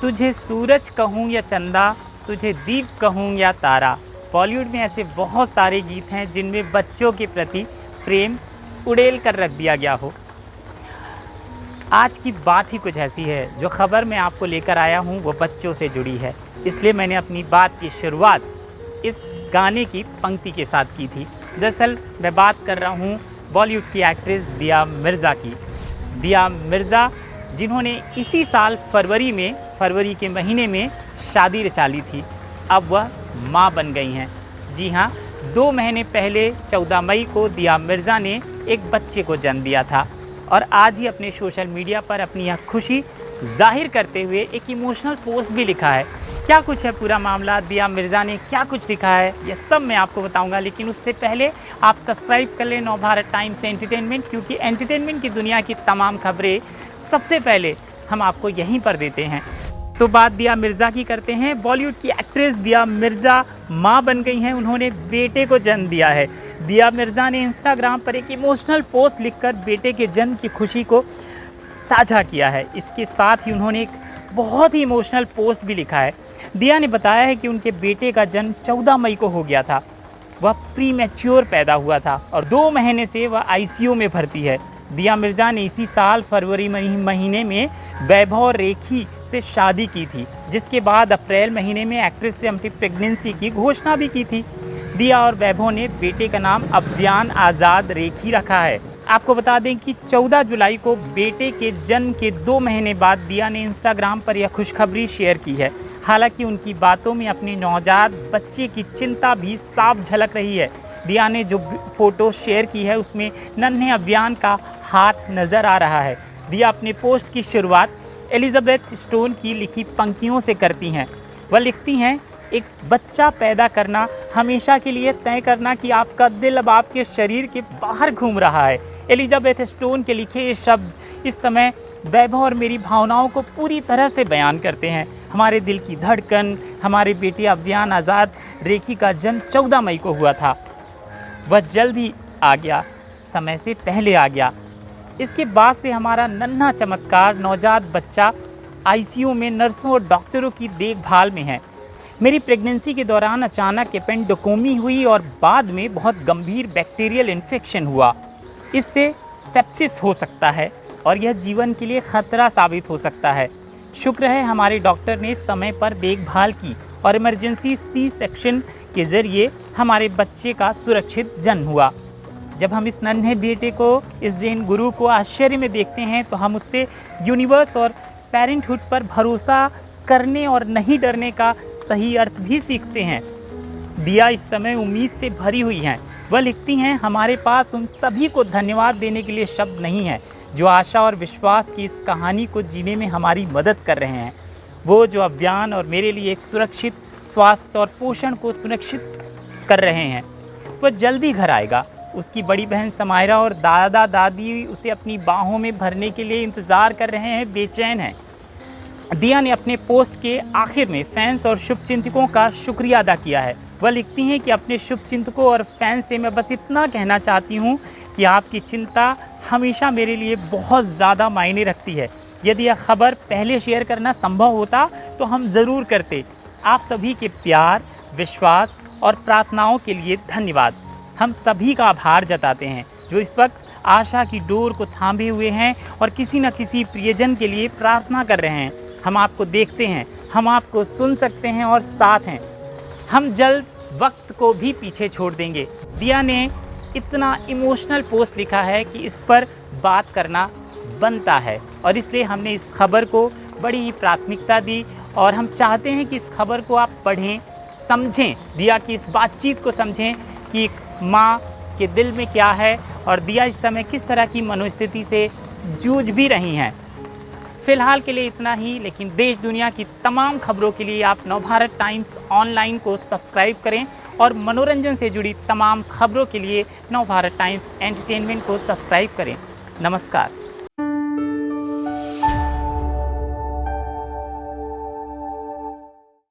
तुझे सूरज कहूँ या चंदा, तुझे दीप कहूँ या तारा। बॉलीवुड में ऐसे बहुत सारे गीत हैं जिनमें बच्चों के प्रति प्रेम उड़ेल कर रख दिया गया हो। आज की बात ही कुछ ऐसी है। जो खबर मैं आपको लेकर आया हूँ वो बच्चों से जुड़ी है, इसलिए मैंने अपनी बात की शुरुआत इस गाने की पंक्ति के साथ की थी। दरअसल मैं बात कर रहा हूँ बॉलीवुड की एक्ट्रेस दिया मिर्ज़ा की। दिया मिर्ज़ा जिन्होंने इसी साल फरवरी के महीने में शादी रचा ली थी, अब वह माँ बन गई हैं। जी हाँ, 2 महीने पहले 14 मई को दिया मिर्ज़ा ने एक बच्चे को जन्म दिया था और आज ही अपने सोशल मीडिया पर अपनी यह खुशी जाहिर करते हुए एक इमोशनल पोस्ट भी लिखा है। क्या कुछ है पूरा मामला, दिया मिर्ज़ा ने क्या कुछ लिखा है, यह सब मैं आपको बताऊंगा। लेकिन उससे पहले आप सब्सक्राइब कर लें नवभारत टाइम्स एंटरटेनमेंट, क्योंकि एंटरटेनमेंट की दुनिया की तमाम खबरें सबसे पहले हम आपको यहीं पर देते हैं। तो बात दिया मिर्ज़ा की करते हैं। बॉलीवुड की एक्ट्रेस दिया मिर्ज़ा माँ बन गई हैं, उन्होंने बेटे को जन्म दिया है। दिया मिर्ज़ा ने इंस्टाग्राम पर एक इमोशनल पोस्ट लिखकर बेटे के जन्म की खुशी को साझा किया है। इसके साथ ही उन्होंने एक बहुत ही इमोशनल पोस्ट भी लिखा है। दिया ने बताया है कि उनके बेटे का जन्म 14 मई को हो गया था। वह प्रीमैच्योर पैदा हुआ था और 2 महीने से वह आईसीयू में भर्ती है। दिया मिर्ज़ा ने इसी साल फरवरी महीने में वैभव रेखी से शादी की थी, जिसके बाद अप्रैल महीने में एक्ट्रेस से अपनी प्रेगनेंसी की घोषणा भी की थी। दिया और वैभव ने बेटे का नाम अव्यान आज़ाद रेखी रखा है। आपको बता दें कि 14 जुलाई को बेटे के जन्म के 2 महीने बाद दिया ने इंस्टाग्राम पर यह खुशखबरी शेयर की है। हालांकि उनकी बातों में अपने नवजात बच्चे की चिंता भी साफ झलक रही है। दिया ने जो फोटो शेयर की है उसमें नन्हे अव्यान का हाथ नज़र आ रहा है। दिया अपने पोस्ट की शुरुआत एलिजाबेथ स्टोन की लिखी पंक्तियों से करती हैं। वह लिखती हैं, एक बच्चा पैदा करना हमेशा के लिए तय करना कि आपका दिल अब आपके शरीर के बाहर घूम रहा है। एलिजाबेथ स्टोन के लिखे ये शब्द इस समय वैभव और मेरी भावनाओं को पूरी तरह से बयान करते हैं। हमारे दिल की धड़कन, हमारे बेटे अव्यान आज़ाद रेखी का जन्म 14 मई को हुआ था। वह जल्द ही आ गया, समय से पहले आ गया। इसके बाद से हमारा नन्हा चमत्कार नवजात बच्चा आईसीयू में नर्सों और डॉक्टरों की देखभाल में है। मेरी प्रेगनेंसी के दौरान अचानक एपेंडेक्टोमी हुई और बाद में बहुत गंभीर बैक्टीरियल इन्फेक्शन हुआ। इससे सेप्सिस हो सकता है और यह जीवन के लिए खतरा साबित हो सकता है। शुक्र है हमारे डॉक्टर ने समय पर देखभाल की और इमरजेंसी सी सेक्शन के ज़रिए हमारे बच्चे का सुरक्षित जन्म हुआ। जब हम इस नन्हे बेटे को, इस जैन गुरु को आश्चर्य में देखते हैं तो हम उससे यूनिवर्स और पेरेंटहुड पर भरोसा करने और नहीं डरने का सही अर्थ भी सीखते हैं। दिया इस समय उम्मीद से भरी हुई हैं। वह लिखती हैं, हमारे पास उन सभी को धन्यवाद देने के लिए शब्द नहीं है जो आशा और विश्वास की इस कहानी को जीने में हमारी मदद कर रहे हैं। वो जो अव्यान और मेरे लिए एक सुरक्षित स्वास्थ्य और पोषण को सुनिश्चित कर रहे हैं। वह जल्दी घर आएगा। उसकी बड़ी बहन समायरा और दादा दादी उसे अपनी बाहों में भरने के लिए इंतज़ार कर रहे हैं, बेचैन हैं। दिया ने अपने पोस्ट के आखिर में फैंस और शुभचिंतकों का शुक्रिया अदा किया है। वह लिखती हैं कि अपने शुभचिंतकों और फैंस से मैं बस इतना कहना चाहती हूँ कि आपकी चिंता हमेशा मेरे लिए बहुत ज़्यादा मायने रखती है। यदि यह खबर पहले शेयर करना संभव होता तो हम ज़रूर करते। आप सभी के प्यार, विश्वास और प्रार्थनाओं के लिए धन्यवाद। हम सभी का आभार जताते हैं जो इस वक्त आशा की डोर को थामे हुए हैं और किसी न किसी प्रियजन के लिए प्रार्थना कर रहे हैं। हम आपको देखते हैं, हम आपको सुन सकते हैं और साथ हैं। हम जल्द वक्त को भी पीछे छोड़ देंगे। दिया ने इतना इमोशनल पोस्ट लिखा है कि इस पर बात करना बनता है और इसलिए हमने इस खबर को बड़ी ही प्राथमिकता दी और हम चाहते हैं कि इस खबर को आप पढ़ें, समझें, दिया की इस बातचीत को समझें कि एक माँ के दिल में क्या है और दिया इस समय किस तरह की मनोस्थिति से जूझ भी रही हैं। फ़िलहाल के लिए इतना ही, लेकिन देश दुनिया की तमाम खबरों के लिए आप नवभारत टाइम्स ऑनलाइन को सब्सक्राइब करें और मनोरंजन से जुड़ी तमाम खबरों के लिए नवभारत टाइम्स एंटरटेनमेंट को सब्सक्राइब करें। नमस्कार।